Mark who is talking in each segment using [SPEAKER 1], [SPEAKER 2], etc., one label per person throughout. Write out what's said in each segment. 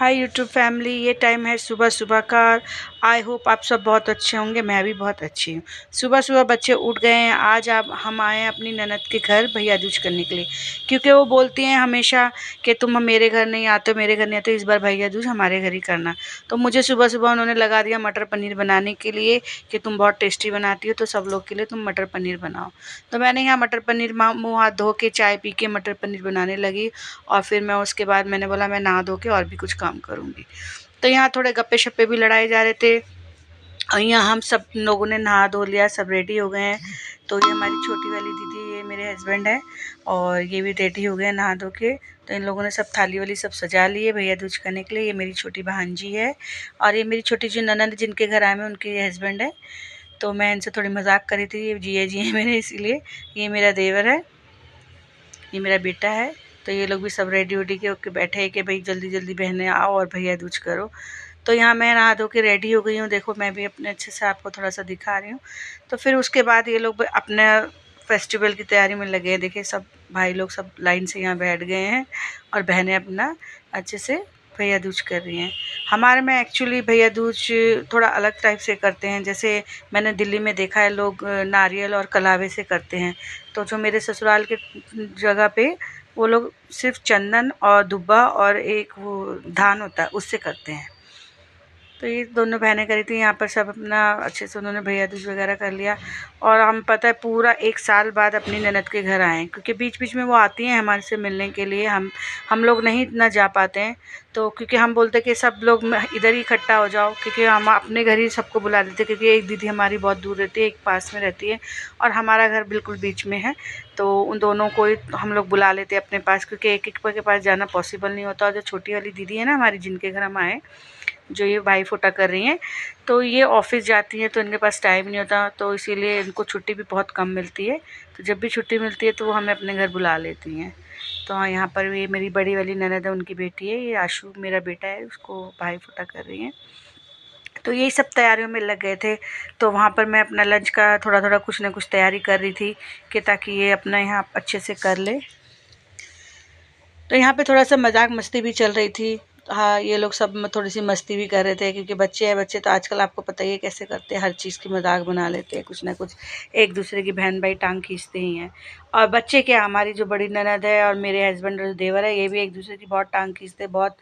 [SPEAKER 1] Hi YouTube family, ये time है सुबह सुबह का। आई होप आप सब बहुत अच्छे होंगे, मैं भी बहुत अच्छी हूँ। सुबह सुबह बच्चे उठ गए हैं। आज आप हम आए हैं अपनी ननद के घर भैया दूज करने के लिए, क्योंकि वो बोलती हैं हमेशा कि तुम मेरे घर नहीं आते हो, मेरे घर नहीं आते हो, इस बार भैया दूज हमारे घर ही करना। तो मुझे सुबह सुबह उन्होंने लगा दिया मटर पनीर बनाने के लिए कि तुम बहुत टेस्टी बनाती हो, तो सब लोग के लिए तुम मटर पनीर बनाओ। तो मैंने यहाँ मटर पनीर मुँह हाथ धो के चाय पी के मटर पनीर बनाने लगी। और फिर मैं उसके बाद मैंने बोला मैं नहा धो के और भी कुछ काम करूँगी। तो यहाँ थोड़े गप्पे शप्पे भी लड़ाए जा रहे थे। और यहाँ हम सब लोगों ने नहा धो लिया, सब रेडी हो गए हैं। तो ये हमारी छोटी वाली दीदी, ये मेरे हस्बैंड है, और ये भी रेडी हो गए नहा धो के। तो इन लोगों ने सब थाली वाली सब सजा ली है भैया दूज करने के लिए। ये मेरी छोटी भांजी है, और ये मेरी छोटी जी ननद जिनके घर आए हैं उनके ये हस्बैंड है। तो मैं इनसे थोड़ी मजाक करी थी, ये जिया जी है मेरे, इसीलिए। ये मेरा देवर है, ये मेरा बेटा है। तो ये लोग भी सब रेडी वेडी के होके बैठे हैं कि भाई जल्दी जल्दी बहनें आओ और भैया दूज करो। तो यहाँ मैं नहा धो के रेडी हो गई हूँ, देखो मैं भी अपने अच्छे से आपको थोड़ा सा दिखा रही हूँ। तो फिर उसके बाद ये लोग अपने फेस्टिवल की तैयारी में लगे हैं। देखिए सब भाई लोग सब लाइन से यहाँ बैठ गए हैं, और बहनें अपना अच्छे से भैया दूज कर रही हैं। हमारे में एक्चुअली भैया दूज थोड़ा अलग टाइप से करते हैं। जैसे मैंने दिल्ली में देखा है लोग नारियल और कलावे से करते हैं। तो जो मेरे ससुराल के जगह पे वो लोग सिर्फ चंदन और दुब्बा और एक वो धान होता है उससे करते हैं। तो ये दोनों बहनें करी थी। यहाँ पर सब अपना अच्छे से उन्होंने भैया दूज वगैरह कर लिया। और हम पता है पूरा 1 साल बाद अपनी ननद के घर आए, क्योंकि बीच बीच में वो आती हैं हमारे से मिलने के लिए। हम लोग नहीं इतना जा पाते हैं। तो क्योंकि हम बोलते हैं कि सब लोग इधर ही इकट्ठा हो जाओ, क्योंकि हम अपने घर ही सबको बुला लेते हैं। क्योंकि एक दीदी हमारी बहुत दूर रहती है, एक पास में रहती है, और हमारा घर बिल्कुल बीच में है। तो उन दोनों को ही हम लोग बुला लेते हैं अपने पास, क्योंकि एक एक के पास जाना पॉसिबल नहीं होता। और जो छोटी वाली दीदी है ना हमारी, जिनके घर हम आए, जो ये भाई फोटा कर रही हैं, तो ये ऑफिस जाती हैं तो इनके पास टाइम नहीं होता। तो इसीलिए इनको छुट्टी भी बहुत कम मिलती है। तो जब भी छुट्टी मिलती है तो वो हमें अपने घर बुला लेती हैं। तो हाँ, यहाँ पर ये मेरी बड़ी वाली ननद है, उनकी बेटी है, ये आशु मेरा बेटा है, उसको भाई फोटा कर रही हैं। तो यही सब तैयारियों में लग गए थे। तो वहाँ पर मैं अपना लंच का थोड़ा थोड़ा कुछ ना कुछ तैयारी कर रही थी कि ताकि ये अपना यहाँ अच्छे से कर ले। तो यहाँ पे थोड़ा सा मजाक मस्ती भी चल रही थी। हाँ, ये लोग सब थोड़ी सी मस्ती भी कर रहे थे, क्योंकि बच्चे हैं, बच्चे तो आजकल आपको पता ही है कैसे करते हैं, हर चीज़ की मजाक बना लेते हैं, कुछ ना कुछ एक दूसरे की बहन भाई टांग खींचते ही हैं। और बच्चे क्या, हमारी जो बड़ी ननद है और मेरे हस्बैंड जो देवर है, ये भी एक दूसरे की बहुत टांग खींचते हैं, बहुत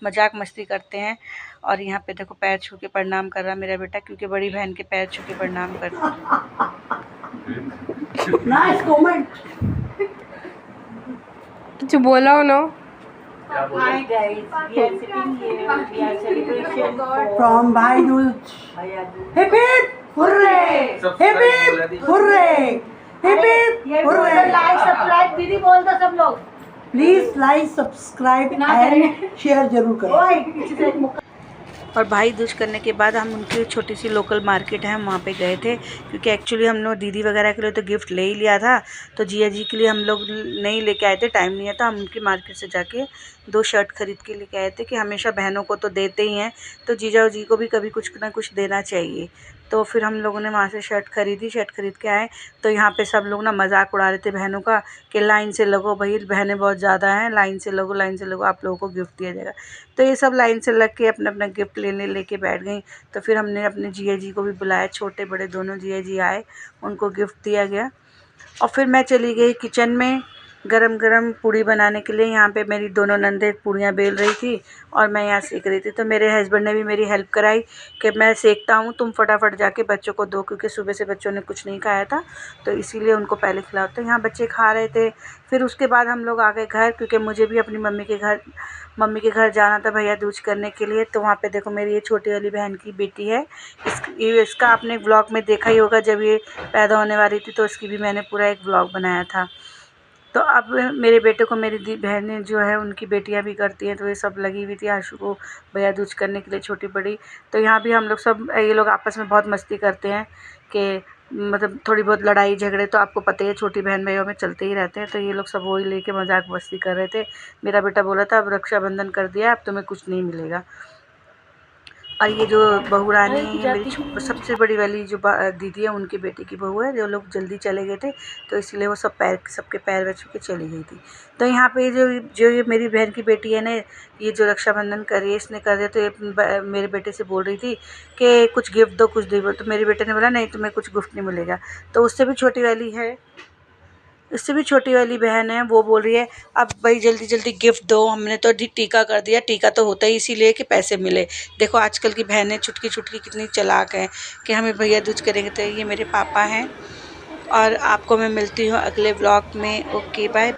[SPEAKER 1] मजाक मस्ती करते हैं। और यहाँ पे देखो पैर छू के प्रणाम कर रहा मेरा बेटा, क्योंकि बड़ी बहन के पैर छू के प्रणाम करते।
[SPEAKER 2] कुछ बोला हो ना।
[SPEAKER 1] Hi guys, we are sitting here. We are celebration
[SPEAKER 3] from Bhai Dooj. Hip hip hooray! Hip hip hooray! Hip hip hooray!
[SPEAKER 1] like subscribe दीदी बोल दो सब लोग।
[SPEAKER 3] Please like, subscribe and share जरूर करें।
[SPEAKER 1] और भाई दूज करने के बाद हम उनकी छोटी सी लोकल मार्केट है, हम वहाँ पे गए थे, क्योंकि एक्चुअली हम लोग दीदी वगैरह के लिए तो गिफ्ट ले ही लिया था। तो जिया जी के लिए हम लोग नहीं लेके आए थे, टाइम नहीं था। हम उनकी मार्केट से जाके 2 शर्ट खरीद के लेके आए थे, कि हमेशा बहनों को तो देते ही हैं, तो जीजा जी को भी कभी कुछ ना कुछ देना चाहिए। तो फिर हम लोगों ने वहाँ से शर्ट खरीदी, शर्ट खरीद के आए। तो यहाँ पे सब लोग ना मजाक उड़ा रहे थे बहनों का, कि लाइन से लगो भाई, बहनें बहुत ज़्यादा हैं, लाइन से लगो, लाइन से लगो, आप लोगों को गिफ्ट दिया जाएगा। तो ये सब लाइन से लग के अपना अपना गिफ्ट लेके बैठ गई। तो फिर हमने अपने जिया जी को भी बुलाया, छोटे बड़े दोनों जिया जी आए, उनको गिफ्ट दिया गया। और फिर मैं चली गई किचन में गरम गरम पूड़ी बनाने के लिए। यहाँ पे मेरी दोनों नंदें पूड़ियाँ बेल रही थी, और मैं यहाँ सेक रही थी। तो मेरे हस्बैंड ने भी मेरी हेल्प कराई कि मैं सेकता हूँ, तुम फटाफट जाके बच्चों को दो, क्योंकि सुबह से बच्चों ने कुछ नहीं खाया था, तो इसीलिए उनको पहले खिलाओ। तो यहाँ बच्चे खा रहे थे। फिर उसके बाद हम लोग आ गए घर, क्योंकि मुझे भी अपनी मम्मी के घर जाना था भैया दूज करने के लिए। तो वहाँ पे देखो मेरी ये छोटी वाली बहन की बेटी है, इसका आपने व्लॉग में देखा ही होगा, जब ये पैदा होने वाली थी तो इसकी भी मैंने पूरा एक व्लॉग बनाया था। तो अब मेरे बेटे को मेरी बहनें जो है उनकी बेटियां भी करती हैं, तो ये सब लगी हुई थी आशु को भैया दूज करने के लिए, छोटी बड़ी। तो यहाँ भी हम लोग सब, ये लोग आपस में बहुत मस्ती करते हैं, कि मतलब थोड़ी बहुत लड़ाई झगड़े तो आपको पता ही है, छोटी बहन भाइयों में चलते ही रहते हैं। तो ये लोग सब वही लेके मजाक मस्ती कर रहे थे। मेरा बेटा बोला था अब रक्षाबंधन कर दिया, अब तुम्हें कुछ नहीं मिलेगा। और ये जो बहू रानी है मेरी सबसे बड़ी वाली जो दीदी है उनके बेटे की बहू है, जो लोग जल्दी चले गए थे तो इसलिए वो सबके पैर वेर छू के चली गई थी। तो यहाँ पे जो ये मेरी बहन की बेटी है ना, ये जो रक्षाबंधन कर रही है, इसने कर दिया। तो ये मेरे बेटे से बोल रही थी कि कुछ गिफ्ट दो, कुछ दो। तो मेरे बेटे ने बोला नहीं तुम्हें कुछ गिफ्ट नहीं मिलेगा। तो उससे भी छोटी वाली है, इससे भी छोटी वाली बहन है, वो बोल रही है अब भाई जल्दी जल्दी गिफ्ट दो, हमने तो टीका कर दिया। टीका तो होता ही इसीलिए कि पैसे मिले। देखो आजकल की बहनें चुटकी चुटकी कितनी चालाक हैं कि हमें भैया दूज करेंगे। तो ये मेरे पापा हैं और आपको मैं मिलती हूँ अगले व्लॉग में। Okay bye bye.